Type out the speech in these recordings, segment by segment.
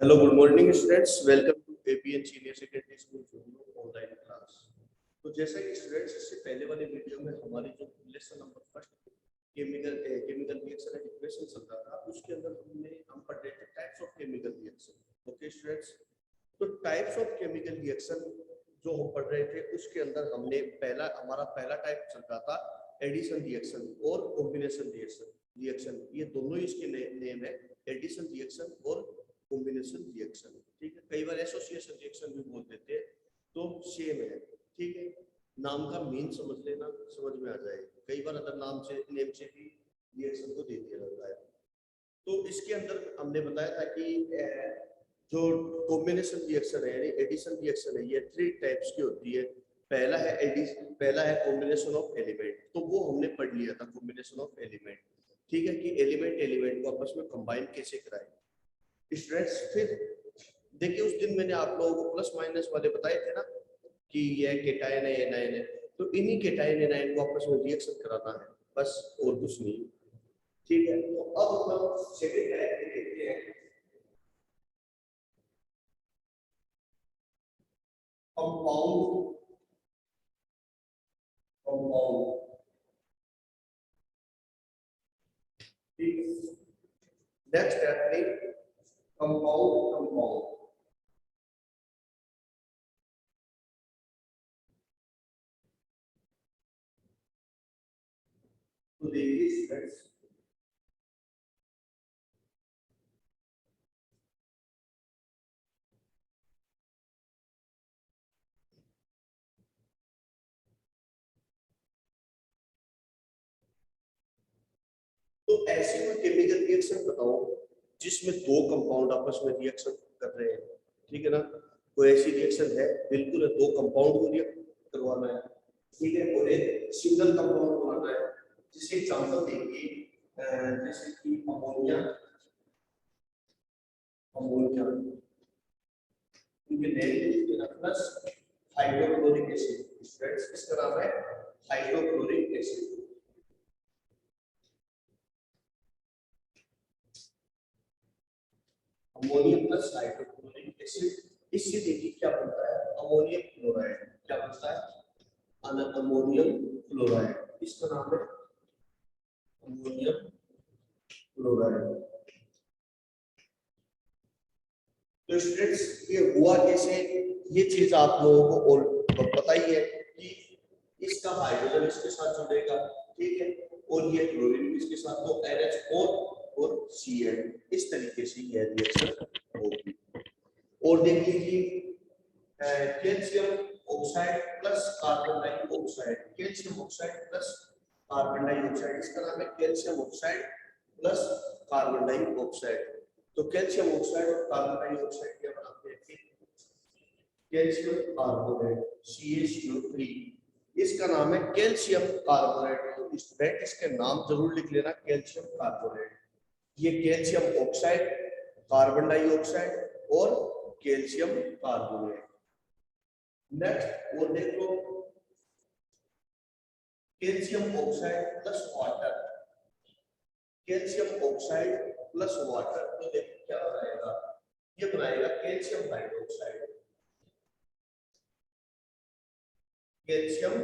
Hello good morning students, welcome to APN senior secondary school online class. तो जैसा कि students इससे पहले वाले वीडियो में हमारी जो lesson number first chemical reaction and equation चल रहा था, उसके अंदर हम पढ़ रहे थे types of chemical reaction. Okay students, तो टाइप्स ऑफ केमिकल रिएक्शन जो हम पढ़ रहे थे उसके अंदर हमारा पहला टाइप चल रहा था एडिशन रिएक्शन और कॉम्बिनेशन रिएक्शन। ये दोनों ही इसके नेम है, एडिशन रिएक्शन और कॉम्बिनेशन रिएक्शन। ठीक है, कई बार एसोसिएशन रिएक्शन भी बोल देते हैं, तो सेम है। ठीक है, नाम का मीन समझ लेना, समझ में आ जाएगा। कई बार अदर नेम से भी रिएक्शन को दे दिया जाता है। तो इसके अंदर हमने बताया था कि जो कॉम्बिनेशन रिएक्शन है यानी एडिशन रिएक्शन है, ये 3 टाइप्स की होती है। पहला है कॉम्बिनेशन ऑफ एलिमेंट, तो वो हमने पढ़ लिया था, कॉम्बिनेशन ऑफ एलिमेंट। ठीक है, कि एलिमेंट को आपस में कंबाइन कैसे कराएं स्टूडेंट्स। फिर देखिए, उस दिन मैंने आप लोगों को प्लस माइनस वाले बताए थे ना कि ये केटायन है, ये एनायन है, तो इन्हीं केटायन एनायन को आपस में रिएक्शन कराना है, बस और कुछ नहीं। ठीक है, तो अब हम सेकंड टाइप देखते हैं, कंपाउंड कंपाउंड। ठीक है, नेक्स्ट टाइप कंपाउंड। तो देखिए स्टूडेंट्स, तो ऐसी कोई केमिकल रिएक्शन बताओ जिसमें 2 कंपाउंड आपस में रिएक्शन कर रहे हैं। ठीक है ना, कोई ऐसी रिएक्शन है? बिल्कुल है, 2 कंपाउंड को रिएक्ट करवाना है। ठीक है, और एक सिंगल कंपाउंड बनाना है। जिसके एग्जांपल देखिए, जैसे कि अमोनिया अमोनिया क्योंकि negative plus hydrochloric acid. Students, इसका नाम है hydrochloric acid. Ammonium plus hydrochloric acid, इससे देखिए क्या बनता है, अमोनियम क्लोराइड। क्या बनता है? Ammonium chloride. इसका नाम है अमोनियम क्लोराइड। तो स्टूडेंट्स, ये हुआ कैसे, ये चीज आप लोगों को और पता ही है कि इसका हाइड्रोजन इसके साथ जुड़ेगा। ठीक है, और ये क्लोरीन इसके साथ, तो NH4 और Cl, इस तरीके से यह रिएक्शन होगी। और देख लीजिए, calcium oxide plus carbon dioxide, calcium oxide plus carbon dioxide, इसका नाम है calcium oxide plus carbon dioxide. तो कैल्शियम ऑक्साइड और कार्बन डाइऑक्साइड क्या बनाते हैं? कैल्शियम कार्बोनेट CaCO3, इसका नाम है कैल्शियम कार्बोनेट। तो स्टूडेंट, इसके नाम जरूर लिख लेना, कैल्शियम कार्बोनेट। ये कैल्शियम ऑक्साइड, कार्बन डाइऑक्साइड और कैल्शियम कार्बोनेट। नेक्स्ट वो देख लो, calcium oxide plus water, calcium oxide plus water, तो देखो क्या बनाएगा, ये बनाएगा कैल्शियम हाइड्रोक्साइड। कैल्शियम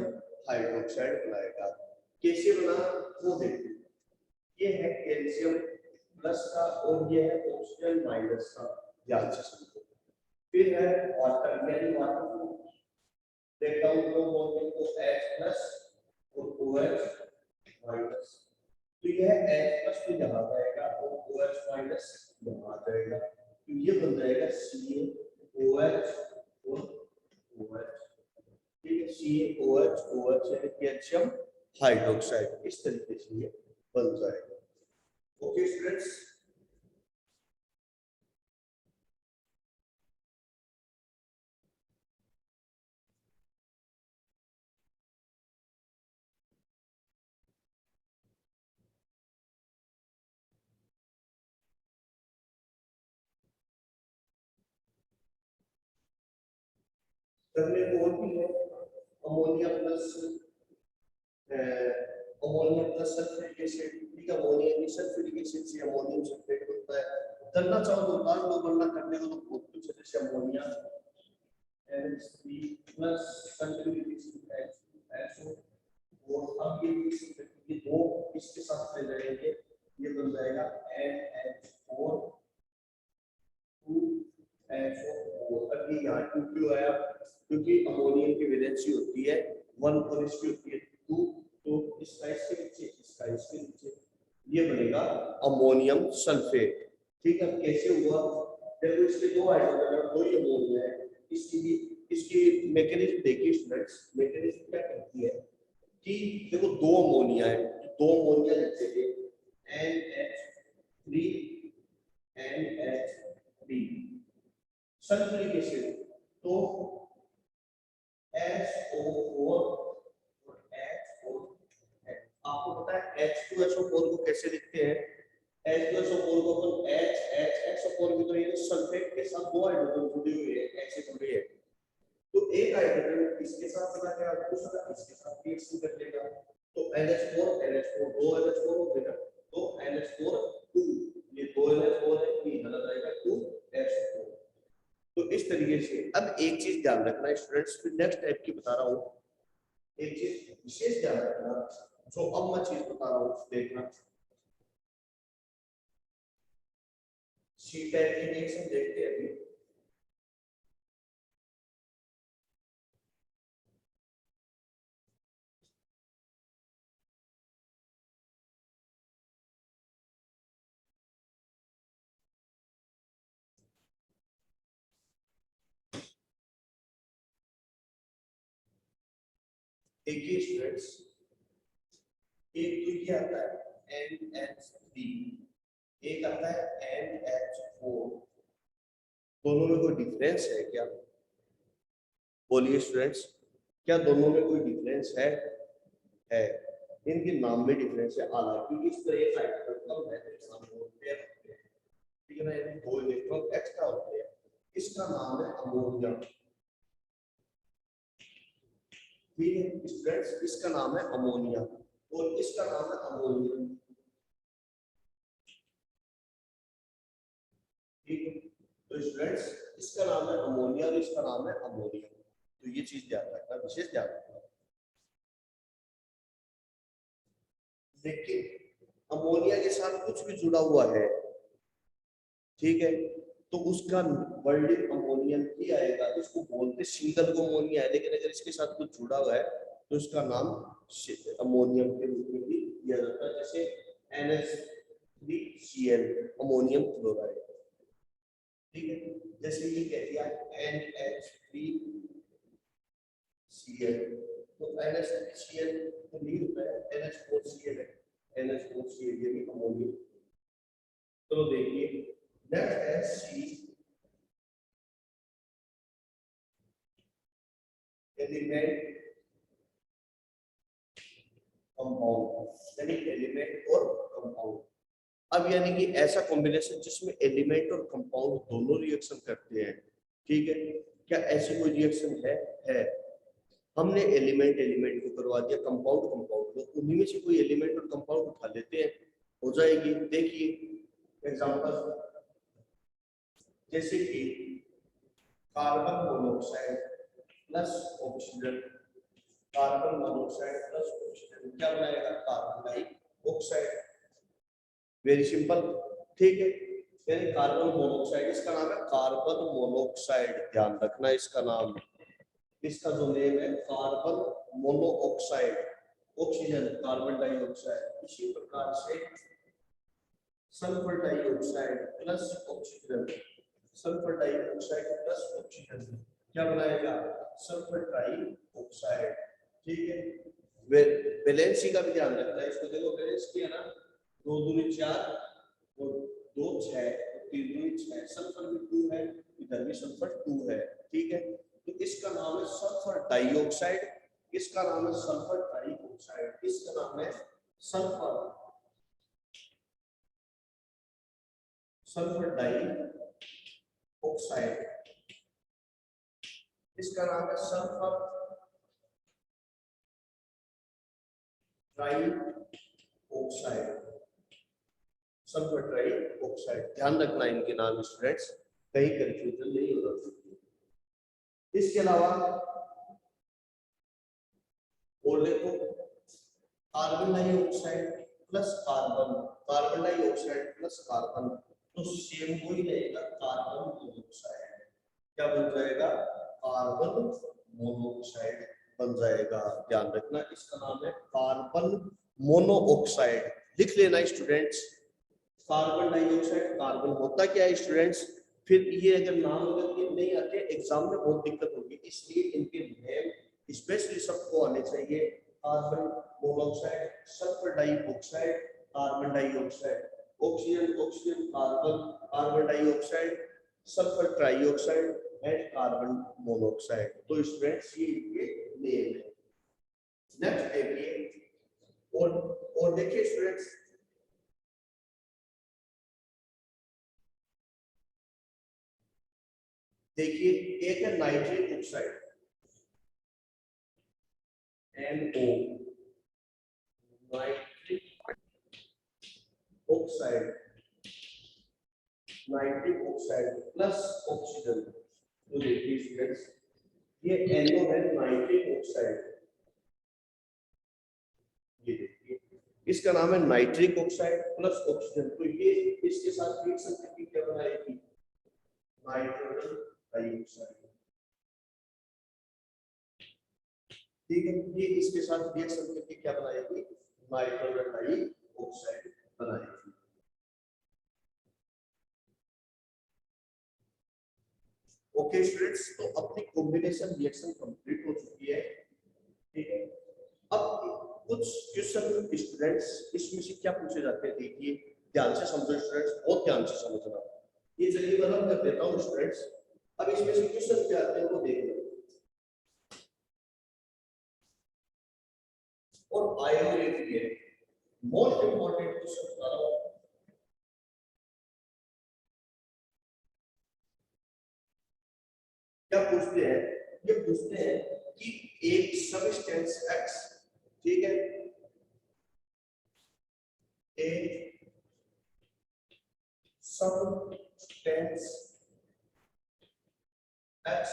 हाइड्रोक्साइड बनाएगा। कैसे बना वो देखो, ये है कैल्शियम प्लस का और ये है ऑक्सीजन माइनस का, ध्यान से समझो। फिर है वाटर, यानी वाटर को ब्रेक डाउन करो, बोलते हैं H प्लस और OH माइनस। तो यह H प्लस तो यहाँ जाएगा और OH माइनस यहाँ जाएगा, तो ये बन जाएगा CaOH और OH। ठीक है, CaOH यानी कैल्शियम हाइड्रोक्साइड, इस तरीके से ये बन जाएगा। ओके स्टूडेंट्स, करने और भी है, अमोनिया प्लस सल्फ्यूरिक एसिड। ठीक है, अमोनिया की सल्फ्यूरिक एसिड से अमोनियम सल्फेट बनता है, करना चाहो तो उतार लो, वरना करने को तो बहुत कुछ है, जैसे अमोनिया NH3 प्लस SO, और अब ये दो इसके साथ मिल जाएंगे, ये बन जाएगा NH4 2SO4। अब ये यहाँ 2 क्यों आया? क्योंकि अमोनियम की वैलेंसी होती है 1 और इसकी होती है 2, तो इसका इसके नीचे, इसका इसके नीचे, ये बनेगा अमोनियम सल्फेट। ठीक है, कैसे हुआ? देखो इसके दो हाइड्रोजन है, दो ही अमोनिया है, इसकी मैकेनिज्म देखिए स्टूडेंट्स। मैकेनिज्म क्या कहती है कि देखो दो अमोनिया है, दो अमोनिया लिखते थे NH3 NH3 सल्फ्यूरिक एसिड, तो SO4 और H4। आपको पता है H2SO4 को कैसे लिखते हैं? H2SO4 को अपन HHXO4 भी, तो ये सल्फेट के साथ दो हाइड्रोजन जुड़े हुए हैं, ऐसे जुड़े हैं, तो एक हाइड्रोजन इसके साथ चला गया, दूसरा इसके साथ रिएक्शन कर लेगा, तो NH4 NH4 दो NH4 हो गया, तो NH4 2, ये दो NH4 है, ये निकल जाएगा 2SO4। तो इस तरीके से अब एक चीज ध्यान रखना स्टूडेंट्स, फिर नेक्स्ट टाइप की बता रहा हूं, एक चीज विशेष ध्यान रखना, जो अब मैं चीज बता रहा हूं देखना। सी टाइप की रिएक्शन देखते हैं अभी। देखिए स्टूडेंट्स, एक तो ये आता है NH3, एक आता है NH4, दोनों में कोई डिफरेंस है क्या? बोलिए स्टूडेंट्स, क्या दोनों में कोई डिफरेंस है। इनके नाम में डिफरेंस है, हालांकि इस तरह एक हाइड्रोजन कम है, तो नाम पेयर होते हैं, ठीक है ना, यानी दो इलेक्ट्रॉन एक्स्ट्रा होते हैं। इसका नाम है अमोनिया, ठीक है स्टूडेंट्स, इसका नाम है अमोनिया और इसका नाम है अमोनिया, ठीक है। तो स्टूडेंट्स इसका नाम है अमोनिया और इसका नाम है अमोनिया, तो ये चीज ध्यान रखना, विशेष ध्यान रखना। लेकिन अमोनिया के साथ कुछ भी जुड़ा हुआ है, ठीक है, तो उसका वर्ल्ड अमोनियम ही आएगा, इसको बोलते सिंगल अमोनिया है, लेकिन अगर इसके साथ कुछ जुड़ा हुआ है तो इसका नाम अमोनियम के रूप में भी दिया जाता है, जैसे NH3Cl अमोनियम क्लोराइड, ठीक है। जैसे ये कह दिया NH3Cl, तो NH3Cl तो नहीं होता है, NH4Cl है, NH4Cl ये भी अमोनियम। तो देखिए नेक्स्ट है C एलिमेंट कंपाउंड, यानी एलिमेंट और कंपाउंड। अब यानी कि ऐसा कॉम्बिनेशन जिसमें एलिमेंट और कंपाउंड दोनों रिएक्शन करते हैं, ठीक है। क्या ऐसी कोई रिएक्शन है? हमने एलिमेंट एलिमेंट को करवा दिया, कंपाउंड कंपाउंड को, उन्हीं में से कोई एलिमेंट और कंपाउंड उठा लेते हैं, हो जाएगी। देखिए एग्जांपल, जैसे कि carbon monoxide plus oxygen, carbon monoxide plus oxygen क्या बनाएगा? Carbon dioxide. वेरी सिंपल, ठीक है। यानी कार्बन मोनोऑक्साइड, इसका नाम है कार्बन मोनोऑक्साइड, ध्यान रखना इसका नाम, इसका जो नेम है carbon monoxide. Oxygen carbon dioxide, इसी प्रकार से sulphur dioxide plus oxygen, sulphur dioxide plus oxygen क्या बनाएगा? सल्फर डाइऑक्साइड, ठीक है। वैलेंसी का भी ध्यान रखना है, इसको देखो वैलेंस किया ना, 2 दूनी 4 और 2 6, 3 दूनी 6, सल्फर भी 2 है, इधर भी सल्फर 2 है, ठीक है। तो इसका नाम है सल्फर डाइऑक्साइड, इसका नाम है सल्फर डाइऑक्साइड, इसका नाम है सल्फर सल्फर डाइऑक्साइड, इसका नाम है sulphur dioxide, sulphur try oxide. ध्यान रखना इनके नाम स्टूडेंट्स, कहीं कंफ्यूजन नहीं होना चाहिए। इसके अलावा और देखो, carbon dioxide plus carbon, carbon dioxide plus carbon, तो सेम वही रहेगा, कार्बन मोनोऑक्साइड। क्या बन जाएगा? कार्बन मोनोऑक्साइड बन जाएगा। ध्यान रखना इसका नाम है कार्बन मोनोऑक्साइड। लिख लेना स्टूडेंट्स, कार्बन डाइऑक्साइड, कार्बन होता क्या है स्टूडेंट्स? फिर ये अगर नाम अगर ये नहीं आते एग्जाम में बहुत दिक्कत होगी, इसलिए इनके नेम स्पेशली सबको आने चाहिए। Carbon monoxide, sulphur dioxide, carbon dioxide, oxygen oxygen, carbon carbon dioxide, sulphur trioxide and carbon monoxide. तो स्टूडेंट्स ये इनके नेम है। नेक्स्ट देखिए, और देखिए स्टूडेंट्स, देखिए एक है nitric oxide, NO, nitric oxide, nitric oxide plus oxygen. तो देखिए स्टूडेंट्स, ये NO है नाइट्रिक ऑक्साइड, ये देखिए इसका नाम है नाइट्रिक ऑक्साइड प्लस ऑक्सीजन। तो ये इसके साथ रिएक्शन करके क्या बनाएगी? Nitrogen dioxide. ठीक है, ये इसके साथ रिएक्शन करके क्या बनाएगी? नाइट्रोजन डाइऑक्साइड बनाएगी। ओके स्टूडेंट्स, तो अपनी कॉम्बिनेशन रिएक्शन कंप्लीट हो चुकी है। ठीक है, अब कुछ क्वेश्चन स्टूडेंट्स इसमें से क्या पूछे जाते हैं, देखिए ध्यान से समझो स्टूडेंट्स, बहुत ध्यान से समझना। ये चलिए मैं कर देता हूँ स्टूडेंट्स, अब इसमें से क्वेश्चन क्या आते हैं वो देख लो। और आयो देखिए, मोस्ट इंपॉर्टेंट क्वेश्चन बता रहा हूँ। क्या पूछते हैं? ये पूछते हैं कि एक सबस्टेंस एक्स, ठीक है, एक substance x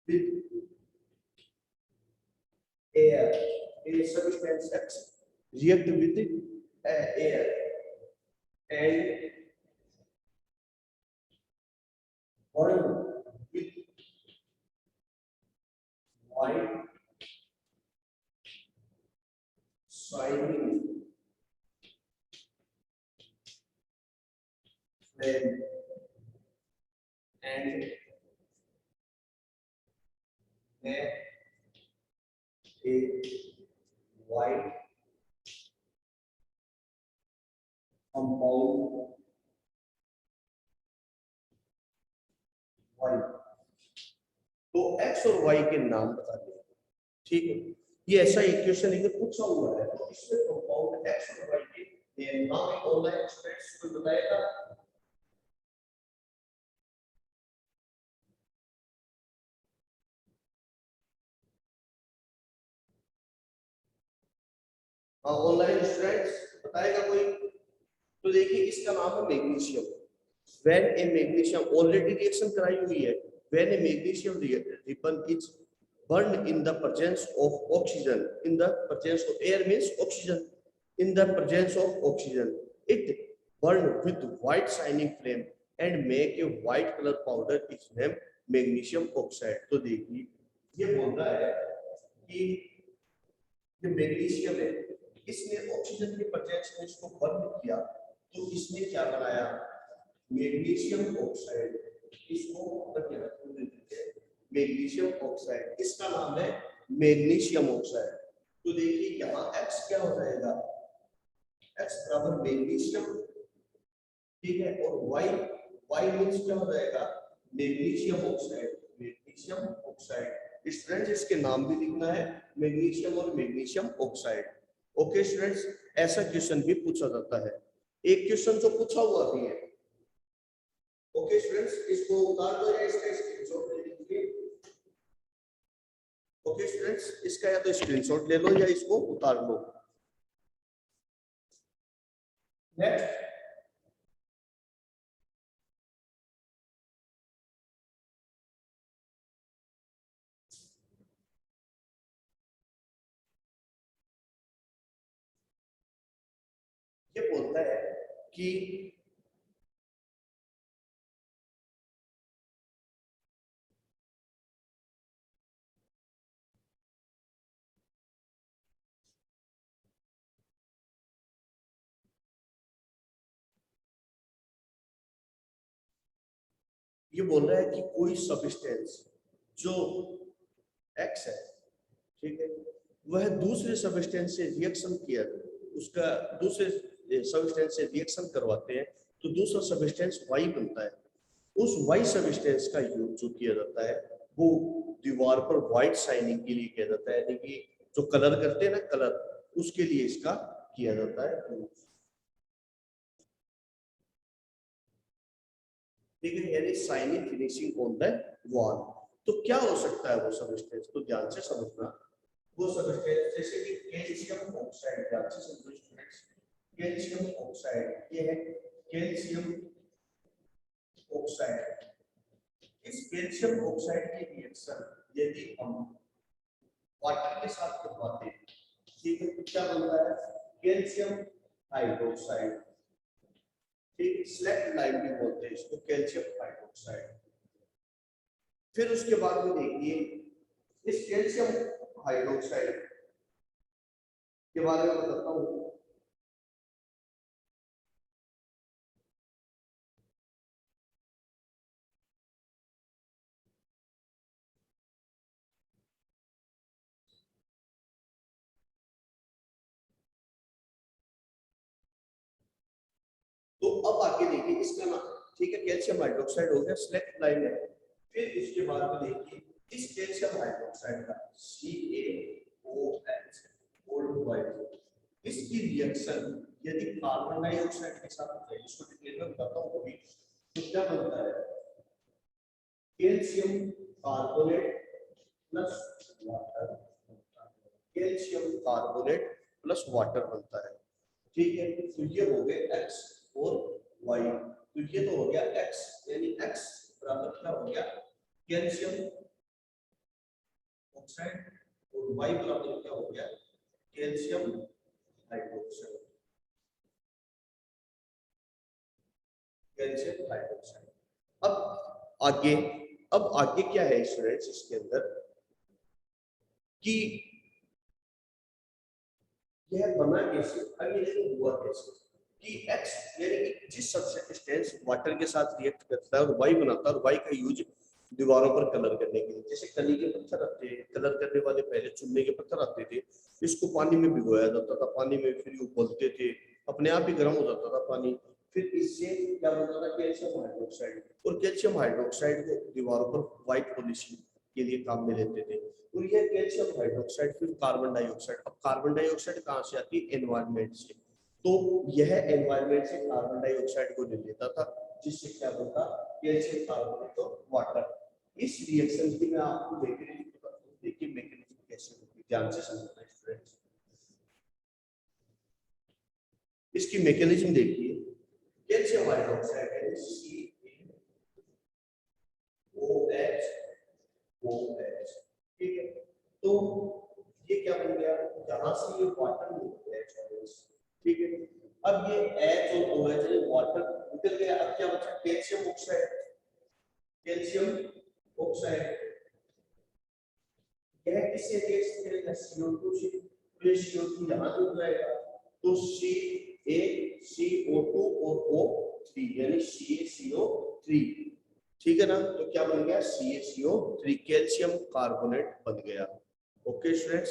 with air, a substance X react with air and burn with white shining flame and make a white compound Y। तो x और y के नाम बता दें, ठीक है, ये ऐसा इक्वेशन इधर पूछा हुआ है, तो इसमें कंपाउंड x और y के नाम एक ऑनलाइन स्टूडेंट्स को बताएगा। ऑनलाइन स्टूडेंट्स बताएगा कोई? तो देखिए इसका नाम है magnesium. When A magnesium, already reaction कराई हुई है, when A magnesium ribbon is burned in the presence of oxygen, in the presence of air means oxygen, in the presence of oxygen it burned with white shining flame and make a white color powder is named magnesium oxide। तो देखिए ये बोल रहा है कि जो magnesium है, इसने ऑक्सीजन के प्रेजेंस में इसको बर्न किया, तो इसने क्या बनाया? Magnesium oxide. इसको मैग्नीशियम ऑक्साइड, इसका नाम है मैग्नीशियम ऑक्साइड। तो देखिए यहाँ X क्या हो जाएगा? X बराबर मैग्नीशियम, ठीक है, और Y मींस क्या हो जाएगा? Magnesium oxide, magnesium oxide. Students इसके नाम भी लिखना है, मैग्नीशियम और मैग्नीशियम ऑक्साइड। ओके स्टूडेंट्स, ऐसा क्वेश्चन भी पूछा जाता है। एक क्वेश्चन जो पूछा हुआ भी है। ओके स्टूडेंट्स, इसको उतार दो या इसका स्क्रीनशॉट ले लीजिए। ओके स्टूडेंट्स, इसका या तो स्क्रीनशॉट ले लो या इसको उतार लो। नेक्स्ट ये बोलता है कि ये बोल रहा है कि कोई सब्सटेंस जो एक्स है, ठीक है, वह दूसरे सब्सटेंस से रिएक्शन किया, उसका दूसरे सब्सटेंस से रिएक्शन करवाते हैं तो दूसरा सब्सटेंस वाई बनता है। उस वाई सब्सटेंस का यूज जो किया जाता है वो दीवार पर व्हाइट शाइनिंग के लिए किया जाता है, यानी कि जो कलर करते हैं ना, कलर, उसके लिए इसका किया जाता है। ठीक है, यानी shining finishing on the wall. तो क्या हो सकता है वो सब्सटेंस, तो ध्यान से समझना। वो सब्सटेंस जैसे कि कैल्शियम ऑक्साइड, ध्यान से समझो स्टूडेंट्स, कैल्शियम ऑक्साइड, ये है कैल्शियम ऑक्साइड। इस कैल्शियम ऑक्साइड की रिएक्शन यदि हम वाटर के साथ करवाते हैं, ठीक है, तो क्या बनता है, कैल्शियम हाइड्रोक्साइड। ठीक, स्लैक लाइन भी बोलते हैं इसको, कैल्शियम हाइड्रोक्साइड। फिर उसके बाद में देखिए इस कैल्शियम हाइड्रोक्साइड के बारे में बताता हूँ। तो अब आगे देखिए इसका नाम, ठीक है, कैल्शियम हाइड्रोक्साइड हो गया, सिलेक्ट लाइन है। फिर इसके बाद में देखिए इस कैल्शियम हाइड्रोक्साइड का CaOH बोल्ड वाइट, इसकी रिएक्शन यदि कार्बन डाइऑक्साइड के साथ होता है, इसको डिटेल में बताता हूँ अभी। तो क्या बनता है, calcium carbonate plus water, calcium carbonate plus water बनता है। ठीक है, तो ये हो गए x और y। तो ये तो हो गया x, यानी x बराबर क्या हो गया, कैल्शियम ऑक्साइड, और y बराबर क्या हो गया, कैल्शियम हाइड्रोक्साइड, कैल्शियम हाइड्रोक्साइड। अब आगे, अब आगे क्या है स्टूडेंट्स इसके अंदर कि यह बना कैसे, अब ये देखो हुआ कैसे कि x यानी कि जिस सब्सटेंस वाटर के साथ रिएक्ट करता है और y बनाता है, और y का यूज दीवारों पर कलर करने के लिए, जैसे कली के पत्थर आते हैं, कलर करने वाले पहले चुनने के पत्थर आते थे, इसको पानी में भिगोया जाता था, पानी में फिर ये उबलते थे, अपने आप ही गर्म हो जाता था पानी, फिर इससे क्या बनता था, कैल्शियम हाइड्रोक्साइड, और कैल्शियम हाइड्रोक्साइड को दीवारों पर व्हाइट पॉलिशिंग के लिए काम में लेते थे। और यह कैल्शियम हाइड्रोक्साइड फिर कार्बन डाइऑक्साइड, अब कार्बन डाइऑक्साइड कहाँ से आती है, एनवायरनमेंट से, तो यह एनवायरनमेंट से कार्बन डाइऑक्साइड को ले लेता था, जिससे क्या बनता, कैल्शियम कार्बोनेट और वाटर। इस रिएक्शन की मैं आपको मैकेनिज्म बताता हूं, देखिए मैकेनिज्म कैसे होती है, ध्यान से समझना स्टूडेंट्स। इसकी मैकेनिज्म देखिए, कैल्शियम हाइड्रोक्साइड है CaOH, ठीक है, तो ये क्या बन गया, यहां से ये वाटर निकल गया H, ठीक है। अब ये H और OH है, वाटर निकल गया, अब क्या बचा, कैल्शियम ऑक्साइड, कैल्शियम ऑक्साइड, यह किससे रिएक्शन करेगा, CO2 से, तो CO2 यहां जुड़ जाएगा, तो CaCO2 और O3 यानी CaCO3, ठीक है ना, तो क्या बन गया, CaCO3, कैल्शियम कार्बोनेट बन गया। ओके स्टूडेंट्स,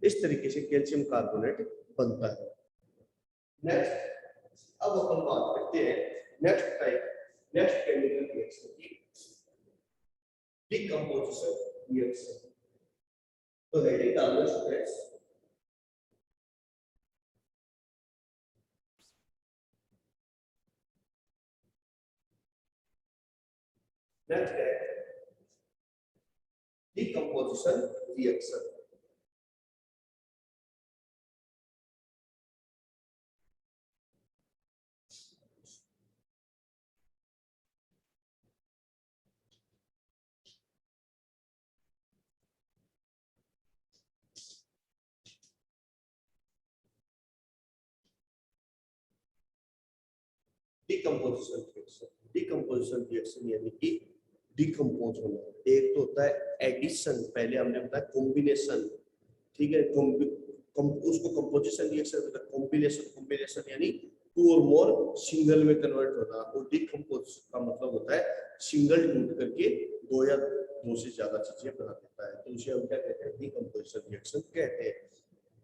इस तरीके से कैल्शियम कार्बोनेट बनता है। नेक्स्ट, अब अपन बात करते हैं next type, next chemical reaction की, डिकम्पोजिशन रिएक्शन। तो हेडिंग डाल दो स्टूडेंट्स, नेक्स्ट है डिकम्पोजिशन रिएक्शन। डिकम्पोजिशन रिएक्शन यानी कि डिकम्पोज होना। एक तो होता है एडिशन, पहले हमने बताया कॉम्बिनेशन, ठीक है, उसको कंपोजिशन रिएक्शन होता है। कॉम्बिनेशन यानी टू और मोर सिंगल में कन्वर्ट होना, और डिकम्पोज का मतलब होता है सिंगल टूट करके दो या दो से ज्यादा चीजें बना देता है, तो उसे हम क्या कहते हैं, डिकम्पोजिशन रिएक्शन कहते हैं।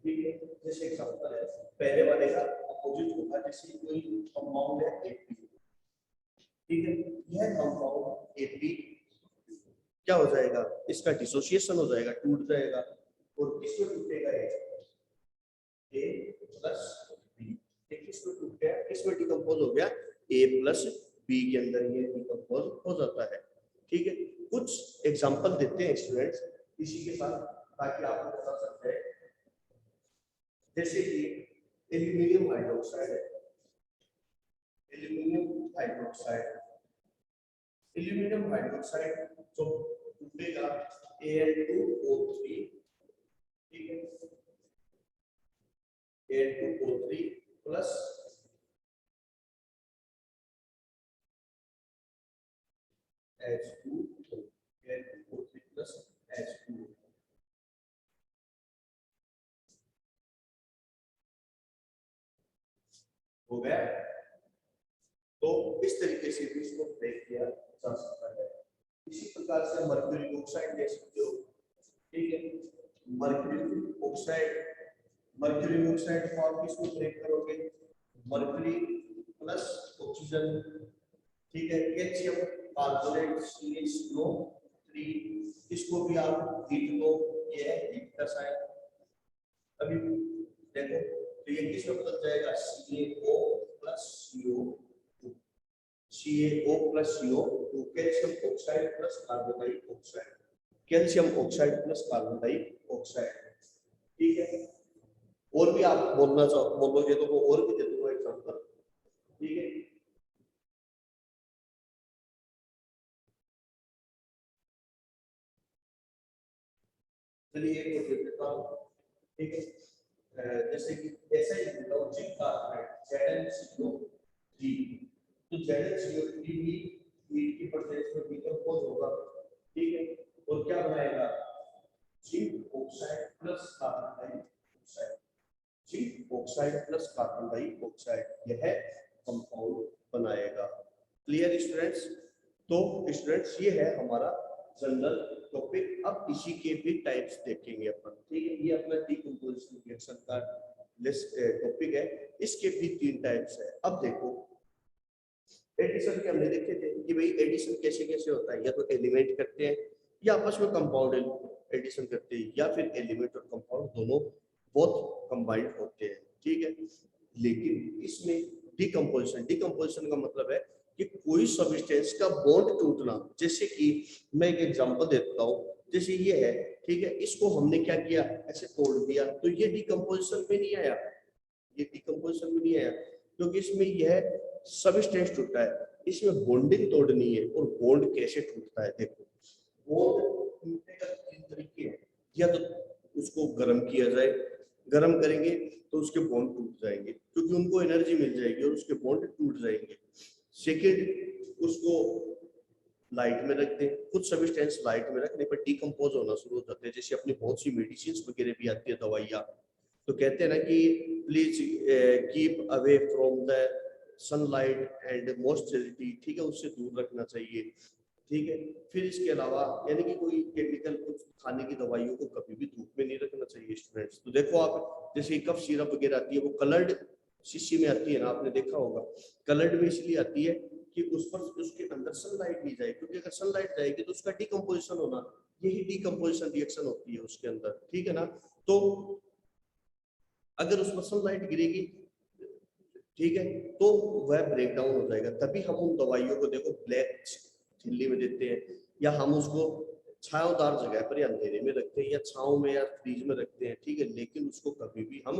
ठीक है, जैसे एग्जांपल है, पहले वाले का अपोजिट होगा, जैसे कोई कंपाउंड है एपी, ठीक है, यह कंपाउंड एपी क्या हो जाएगा, इसका डिसोसिएशन हो जाएगा, टूट जाएगा, और किसमें टूटेगा, ए प्लस बी, किसमें टूट गया, किसमें डिकम्पोज हो गया, ए प्लस बी के अंदर ये डिकम्पोज हो जाता है। ठीक है, कुछ एग्जांपल देते हैं स्टूडेंट्स इसी के साथ, ताकि आपको पता चल जाए। जैसे कि एल्यूमिनियम हाइड्रोक्साइड है, एल्यूमिनियम हाइड्रोक्साइड जो टूटेगा Al2O3, ठीक है, Al2O3 plus H2O, Al2O3 plus H2O हो गया। तो इस तरीके से भी इसको ब्रेक किया जा सकता है। इसी प्रकार से मर्क्यूरी ऑक्साइड ले सकते हो, ठीक है, मर्क्यूरी ऑक्साइड को आप किसको ब्रेक करोगे, मर्क्यूरी प्लस ऑक्सीजन, ठीक है, कैल्शियम कार्बोनेट CH3, इसको भी आप हीट लो, ये है हीट का साइन। अभी देखो तो ये किसमें बदल जाएगा, CaO plus CO2, CaO plus CO2, calcium oxide plus carbon dioxide, calcium oxide plus carbon dioxide. ठीक है, और भी आप बोलना चाहो बोलोगे तो वो और भी दे दूंगा एग्जांपल, ठीक है। चलिए एक और देता हूं, ठीक है, जैसे कि ऐसा ही जिंक कार्बोनेट ZnCO3, तो ZnCO3 भी हीट की प्रेजेंस में डिकम्पोज होगा, ठीक है, और क्या बनाएगा, zinc oxide plus carbon dioxide, zinc oxide plus carbon dioxide यह कंपाउंड बनाएगा। Clear students? तो स्टूडेंट्स ये है हमारा जनरल टॉपिक। अब इसी के भी टाइप्स देखेंगे अपन, ठीक है, ये अपना डिकम्पोजिशन रिएक्शन का लिस्ट टॉपिक है, इसके भी 3 टाइप्स है। अब देखो एडिशन के हमने देखे थे कि भाई एडिशन कैसे कैसे होता है, या तो एलिमेंट करते हैं या आपस में कंपाउंड एडिशन करते हैं, या फिर एलिमेंट और कंपाउंड दोनों बहुत कंबाइंड होते हैं, ठीक है। लेकिन इसमें डिकम्पोजिशन का मतलब है कि कोई सब्सटेंस का बॉन्ड टूटना। जैसे कि मैं एक एग्जांपल देता हूँ, जैसे ये है, ठीक है, इसको हमने क्या किया, ऐसे तोड़ दिया, तो ये डिकम्पोजिशन में नहीं आया, ये डिकम्पोजिशन में नहीं आया, क्योंकि इसमें यह सब्सटेंस टूटा है, इसमें बॉन्डिंग तोड़नी है। और बॉन्ड कैसे टूटता है, देखो बॉन्ड टूटने का 3 तरीके हैं, या तो उसको गर्म किया जाए, गर्म करेंगे तो उसके बॉन्ड टूट जाएंगे, क्योंकि उनको एनर्जी मिल जाएगी और उसके बॉन्ड टूट जाएंगे। सेकेंड, उसको लाइट में रख दें, कुछ सब्सटेंस लाइट में रखने पर डिकम्पोज होना शुरू हो जाते हैं। जैसे अपनी बहुत सी मेडिसिन वगैरह भी आती है, दवाइयाँ, तो कहते हैं ना कि please keep away from the sunlight and moisture, ठीक है, उससे दूर रखना चाहिए, ठीक है। फिर इसके अलावा यानी कि कोई केमिकल कुछ खाने की दवाइयों को कभी भी धूप में नहीं रखना चाहिए स्टूडेंट्स। तो देखो आप, जैसे कफ सिरप वगैरह आती है, वो कलर्ड शीशी में आती है ना, आपने देखा होगा, कलर्ड में इसलिए आती है कि उस पर उसके अंदर सनलाइट नहीं जाए, क्योंकि अगर सनलाइट जाएगी तो उसका डिकम्पोजिशन होना, यही डिकम्पोजिशन रिएक्शन होती है उसके अंदर, ठीक है ना। तो अगर उसमें सनलाइट गिरेगी, ठीक है, तो वह ब्रेक डाउन हो जाएगा। तभी हम उन दवाइयों को देखो ब्लैक झिल्ली में देते हैं, या हम उसको छायादार जगह पर या अंधेरे में रखते हैं या छांव में या फ्रीज में रखते हैं, ठीक है, लेकिन उसको कभी भी हम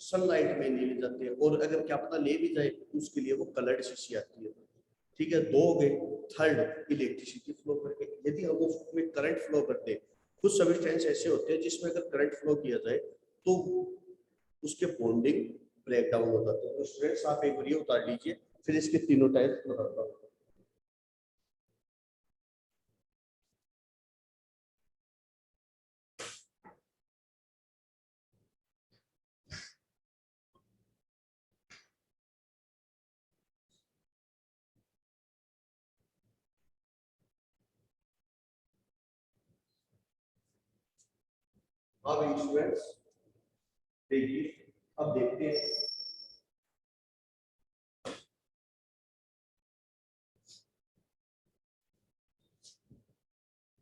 सनलाइट में नहीं ले जाते हैं। और अगर क्या पता ले भी जाए तो उसके लिए वो कलर्ड शीशी आती है, ठीक है। दो हो गए। थर्ड, इलेक्ट्रिसिटी फ्लो करके यदि हम उसमें करंट फ्लो करते हैं, कुछ सब्सटेंस ऐसे होते हैं जिसमें अगर करंट फ्लो किया जाए तो उसके बॉन्डिंग ब्रेक डाउन हो जाते हैं। तो स्टूडेंट्स आप एक बार ये उतार लीजिए, फिर इसके तीनों टाइप बताता हूँ। हाँ भाई स्टूडेंट्स, देखिए अब देखते हैं।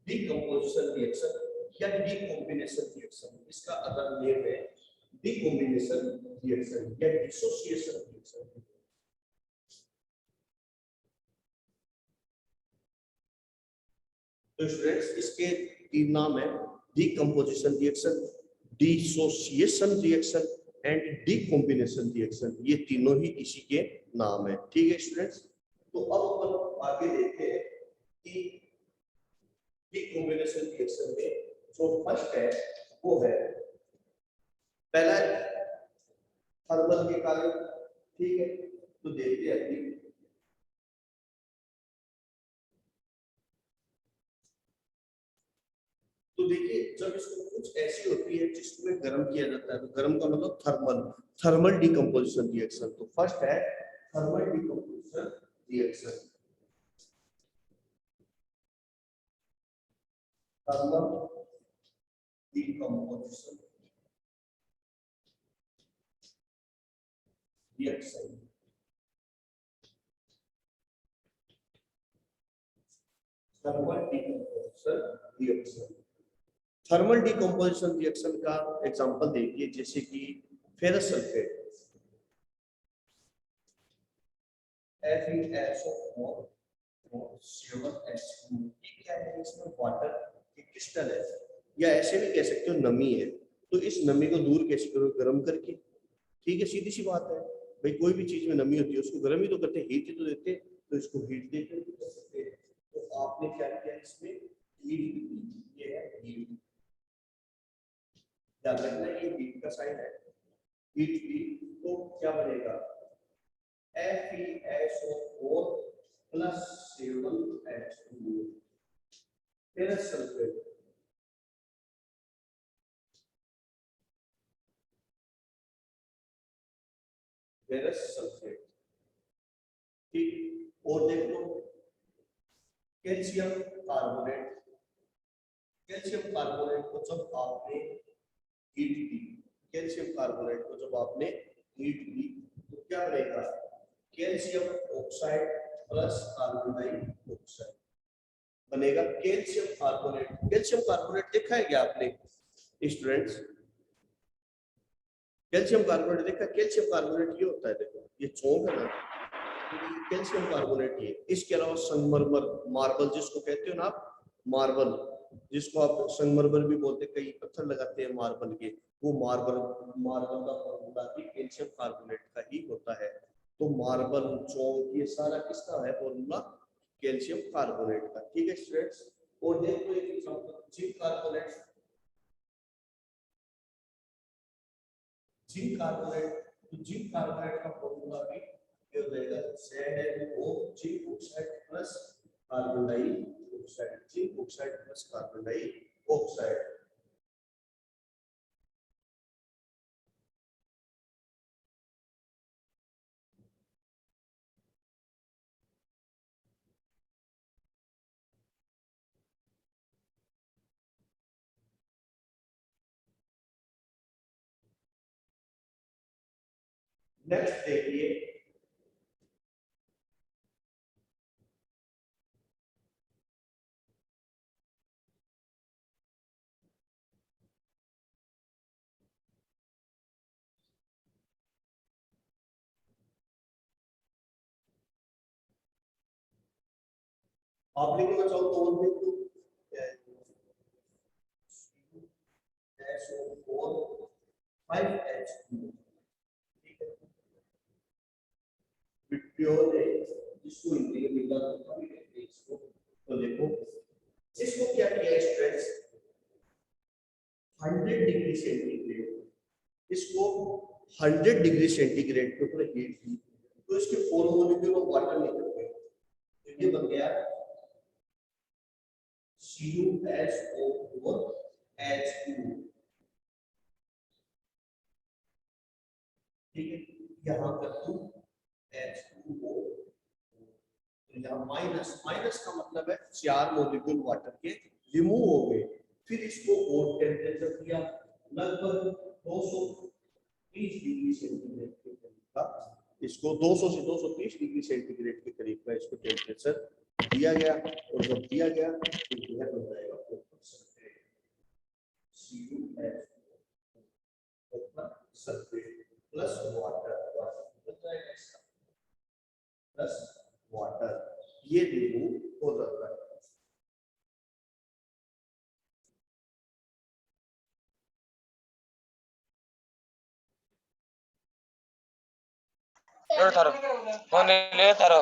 डीकंपोजिशन रिएक्शन या डीकॉम्बिनेशन रिएक्शन, इसका अदर नेम है डीकॉम्बिनेशन रिएक्शन या डिसोसिएशन रिएक्शन। तो स्टूडेंट्स इसके तीन नाम है, decomposition reaction, dissociation reaction and decombination reaction. ये तीनों ही इसी के नाम है, ठीक है स्टूडेंट्स। तो अब अपन आगे देखते हैं कि डीकॉम्बिनेशन रिएक्शन में जो फर्स्ट है वो है पहला थर्मल के कारण, ठीक है। तो देखते हैं अभी। तो देखिए जब इसको कुछ ऐसी होती है जिसमें गर्म किया जाता है, तो गर्म का मतलब थर्मल, थर्मल डिकम्पोजिशन रिएक्शन। तो फर्स्ट है thermal decomposition reaction, thermal decomposition reaction. Thermal decomposition reaction, thermal decomposition reaction का एग्जांपल देखिए, जैसे कि फेरस सल्फेट FeSO4 7H2, ये क्या है, इसमें वाटर की क्रिस्टल है या ऐसे भी कह सकते हो नमी है। तो इस नमी को दूर कैसे करो, गर्म करके, ठीक है, सीधी सी बात है। भाई कोई भी चीज में नमी होती है उसको गर्म ही तो करते हैं, हीट ही तो देते हैं, तो इसको हीट देकर भी कर सकते हैं। तो आपने क्या किया इसमें, हीट, ये है हीट, याद रखना ये हीट का साइन है, हीट भी। तो क्या बनेगा, FeSO4 plus 7H2 ferrous sulphate, ferrous sulphate, ठीक। और देख लो कैल्शियम कार्बोनेट, कैल्शियम कार्बोनेट को जब आपने हीट दी, कैल्शियम कार्बोनेट को जब आपने हीट दी तो क्या बनेगा, calcium oxide plus carbon dioxide बनेगा कैल्शियम कार्बोनेट। कैल्शियम कार्बोनेट देखा है क्या आपने स्टूडेंट्स, कैल्शियम कार्बोनेट देखा, कैल्शियम कार्बोनेट ये होता है, देखो ये चौक है ना, कैल्शियम कार्बोनेट ये। इसके अलावा संगमरमर, मार्बल जिसको कहते हो ना आप, मार्बल जिसको आप संगमरमर भी बोलते हैं, कई पत्थर लगाते हैं मार्बल के, वो मार्बल, मार्बल का फॉर्मूला भी कैल्शियम कार्बोनेट का ही होता है। तो मार्बल, चौक, ये सारा किसका है फॉर्मूला, कैल्शियम कार्बोनेट का, ठीक है स्टूडेंट्स। और देखो एक example zinc carbonate, zinc carbonate, तो जिंक कार्बोनेट का फॉर्मूला भी ये हो जाएगा ZnO, zinc oxide plus carbon dioxide, zinc oxide plus carbon dioxide. Next देखिए, आप लिखना चाहो तो 1/2 SO4 5H2, ठीक है। प्योर है, जिसको हिंदी में मिला तो भी कहते हैं इसको। तो देखो इसको क्या किया स्टूडेंट्स, 100 डिग्री सेंटीग्रेड, इसको 100 डिग्री सेंटीग्रेड के ऊपर हीट की, तो इसके 4 मॉलिक्यूल ऑफ वाटर निकल गए। तो ये बन गया CuSO4H2, ठीक है। यहाँ कर दूं H2O, तो यहाँ माइनस, माइनस का मतलब है 4 मॉलिक्यूल वाटर के रिमूव हो गए। फिर इसको और टेम्परेचर दिया लगभग 230 डिग्री सेंटीग्रेड के करीब का, इसको 200 से 230 डिग्री सेंटीग्रेड के करीब का इसको टेम्परेचर दिया गया। और जब दिया गया तो यह बन जाएगा sulphate plus water plus water, ये रिमूव हो जाता है। फोन ले तारो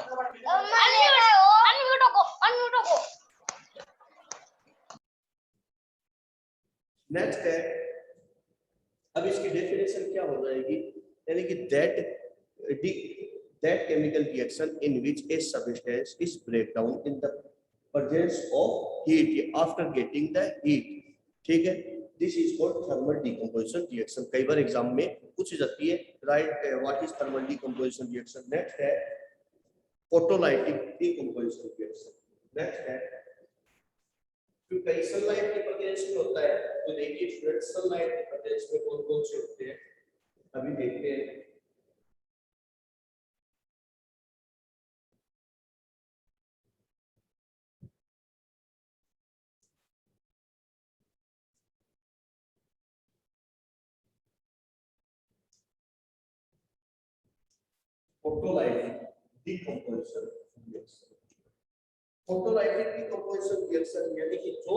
नेक्स्ट है, अब इसकी डेफिनेशन क्या हो जाएगी, यानी कि that chemical reaction in which a substance is break down in the presence of heat after getting the heat, ठीक है। This is called thermal decomposition reaction. कई बार एग्जाम में पूछी जाती है, right what is thermal decomposition reaction. Next है photolytic decomposition reaction. Next है कई सनलाइट के प्रेजेंस में होता है, तो देखिए स्टूडेंट सनलाइट के प्रेजेंस में कौन कौन से होते हैं, अभी देखते हैं। Photolytic decomposition reaction, photolytic decomposition reaction यानी कि जो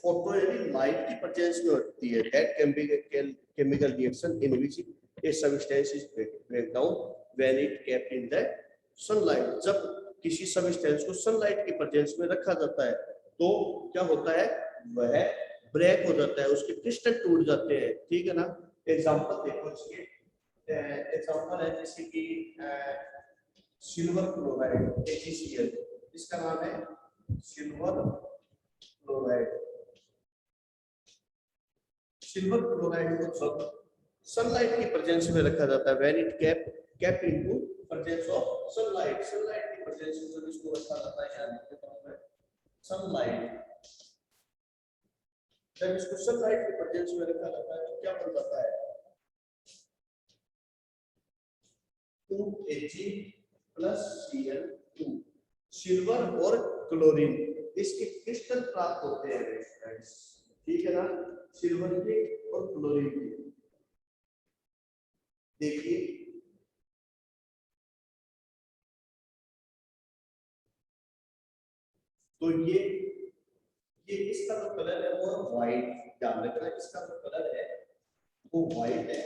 फोटो यानी लाइट की प्रेजेंस में होती है, that chemical reaction in which a substance is break down when it kept in the sunlight. जब किसी सब्सटेंस को सनलाइट की प्रेजेंस में रखा जाता है तो क्या होता है, वह ब्रेक हो जाता है, उसके क्रिस्टल टूट जाते हैं, ठीक है ना। एग्जांपल देखो इसके, एग्जांपल है जैसे कि सिल्वर क्लोराइड AgCl, इसका नाम है सिल्वर क्लोराइड। सिल्वर क्लोराइड को जब सनलाइट की प्रेजेंस में रखा जाता है, when it kept into presence of sunlight, sunlight की प्रेजेंस में जब इसको रखा जाता है यानी सनलाइट, जब इसको सनलाइट की प्रेजेंस में रखा जाता है तो क्या बन जाता है, 2Ag+Cl2, सिल्वर और क्लोरीन इसके क्रिस्टल प्राप्त होते हैं फ्रेंड्स, ठीक है ना, सिल्वर के और क्लोरीन के। देखिए तो ये इसका जो कलर है वो व्हाइट, ध्यान रखना इसका जो कलर है वो व्हाइट है।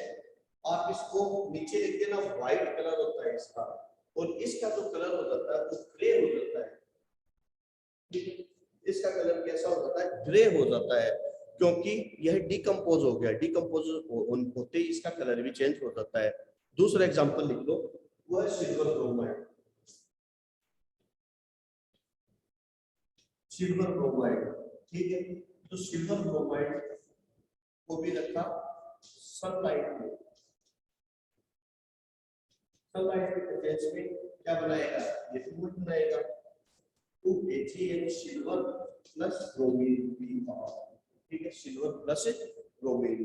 आप इसको नीचे लिख देना, व्हाइट कलर होता है इसका, और इसका जो कलर हो जाता है वो ग्रे हो जाता है, ठीक है। इसका कलर कैसा हो जाता है, ग्रे हो जाता है, क्योंकि यह डिकम्पोज हो गया, डिकम्पोज होते ही इसका कलर भी चेंज हो जाता है। दूसरा एग्जांपल लिख लो, वो है सिल्वर ब्रोमाइड, सिल्वर ब्रोमाइड, ठीक है। तो सिल्वर ब्रोमाइड को भी रखा सनलाइट में, सनलाइट के प्रेजेंस में क्या बनाएगा, ये फ्लूइड बनाएगा, 2Ag सिल्वर प्लस ब्रोमीन, ठीक है, सिल्वर प्लस ब्रोमीन।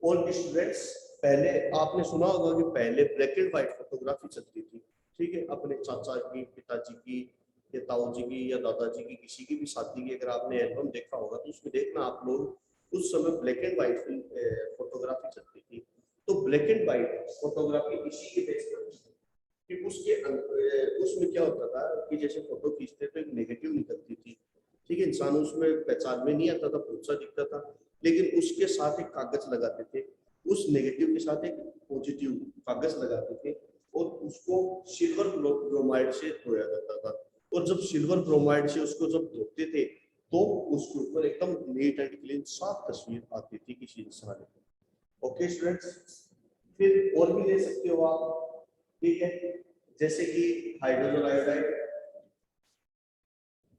और स्टूडेंट्स पहले आपने सुना होगा कि पहले ब्लैक एंड व्हाइट फोटोग्राफी चलती थी, ठीक है, अपने चाचा की, पिताजी की, या ताऊ जी की, या दादाजी की, किसी की भी शादी की अगर आपने एल्बम देखा होगा तो उसमें देखना आप लोग उस समय ब्लैक एंड व्हाइट फोटोग्राफी चलती थी। तो ब्लैक एंड व्हाइट फोटोग्राफी इसी के बेस पर कि उसमें क्या होता था कि जैसे फोटो खींचते तो एक नेगेटिव निकलती थी, ठीक है, इंसान उसमें पहचान में नहीं आता था, बहुत सा दिखता था, लेकिन उसके साथ एक कागज लगाते थे, उस नेगेटिव के साथ एक पॉजिटिव कागज लगाते थे और उसको सिल्वर ब्रोमाइड से धोया जाता था। और जब सिल्वर ब्रोमाइड से उसको जब धोते थे तो उसके ऊपर एकदम नीट एंड क्लीन साफ तस्वीर आती थी किसी इंसान की। ओके स्टूडेंट्स, फिर और भी ले सकते हो आप, ठीक है, जैसे कि hydrogen iodide,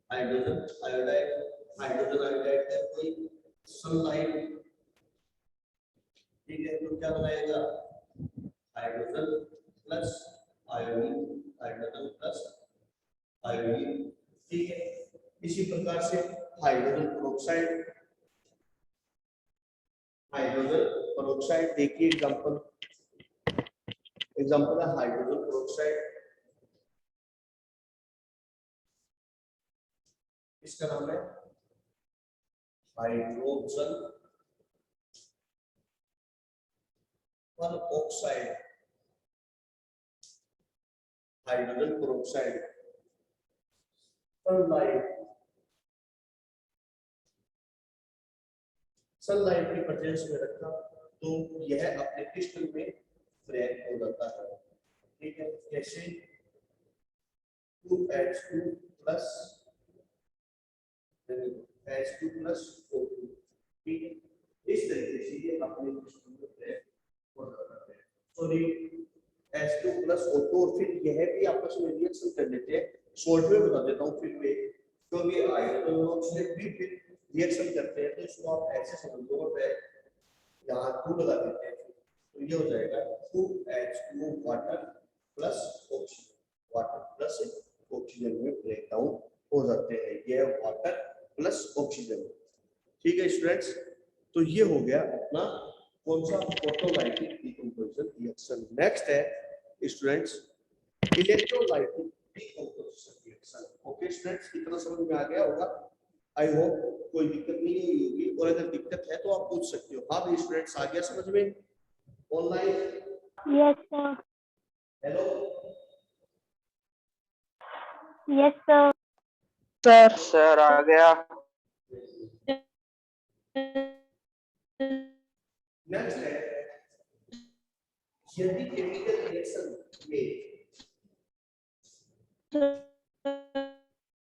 hydrogen iodide, hydrogen iodide का कोई सनलाइट, ठीक है, तो क्या बनाएगा, hydrogen plus iodine, hydrogen plus iodine, ठीक है। इसी प्रकार से हाइड्रोजन पेरोक्साइड, हाइड्रोजन पेरोक्साइड देखिए एग्जांपल है हाइड्रोजन पेरोक्साइड, इसका नाम है hydrogen peroxide, hydrogen peroxide, sunlight, sunlight की प्रेजेंस में रखा तो यह अपने क्रिस्टल में ब्रेक हो जाता है, ठीक है, जैसे 2H2 plus H2 plus O2, ठीक है, इस तरीके से ये अपने क्रिस्टल में ब्रेक हो जाता है। सॉरी H2 प्लस O2 और फिर यह भी आपस में रिएक्शन कर लेते हैं, शॉर्ट में बता देता हूँ फिर भी, क्योंकि हाइड्रोजन ऑक्सीजन भी फिर रिएक्शन करते हैं तो इसको आप ऐसे समझ लो और यहाँ 2 लगा देते हैं तो ये हो जाएगा 2H2 water plus oxygen, water plus oxygen में ब्रेक डाउन हो जाते हैं, ये वाटर प्लस ऑक्सीजन, ठीक है स्टूडेंट्स। तो ये हो गया अपना कौन सा, फोटोलाइटिक डिकम्पोजिशन रिएक्शन। नेक्स्ट है students electrolytic decomposition reaction. Okay students, इतना समझ में आ गया होगा, आई होप कोई दिक्कत नहीं हुई होगी, और अगर दिक्कत है तो आप पूछ सकते हो। हाँ भी स्टूडेंट्स आ गया समझ में online? Yes sir. Hello yes sir. Sir sir आ गया। नेक्स्ट है यदि केमिकल रिएक्शन में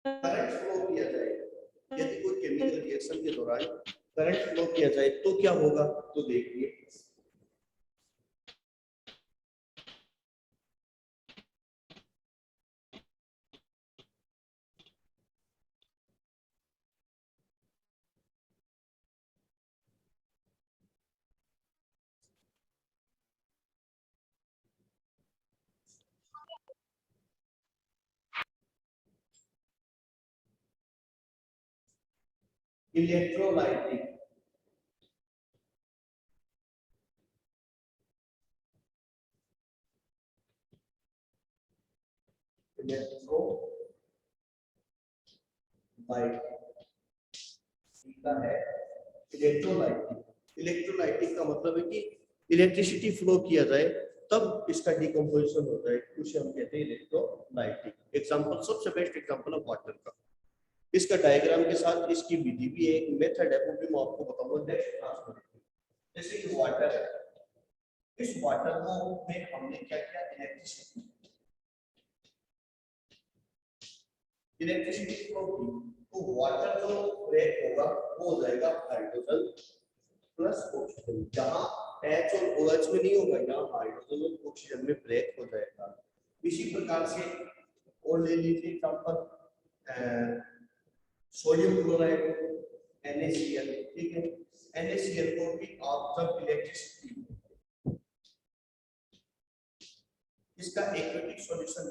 करंट फ्लो किया जाए, यदि कोई केमिकल रिएक्शन के दौरान करंट फ्लो किया जाए तो क्या होगा, तो देखिए इलेक्ट्रोलाइटिक, इलेक्ट्रोलाइटिक, इलेक्ट्रोलाइटिक का मतलब है कि इलेक्ट्रिसिटी फ्लो किया जाए तब इसका डिकम्पोजिशन होता है, उसे हम कहते हैं इलेक्ट्रोलाइटिक। एग्जांपल सबसे बेस्ट एग्जांपल है वाटर का, इसका डायग्राम के साथ इसकी विधि भी एक मेथड है, वो भी मैं आपको बताऊंगा नेक्स्ट क्लास में। जैसे कि वाटर है, इस वाटर को में हमने क्या किया, इलेक्ट्रिसिटी फ्लो की, तो वाटर जो ब्रेक होगा वो हो जाएगा हाइड्रोजन प्लस ऑक्सीजन, जहां H और OH में नहीं होगा, यहाँ हाइड्रोजन और ऑक्सीजन में ब्रेक हो जाएगा। इसी प्रकार से और ले लीजिए एग्जांपल सोडियम क्लोराइड NaCl, ठीक है, NaCl को भी आप जब इलेक्ट्रिसिटी इसका एक्वेटिक सॉल्यूशन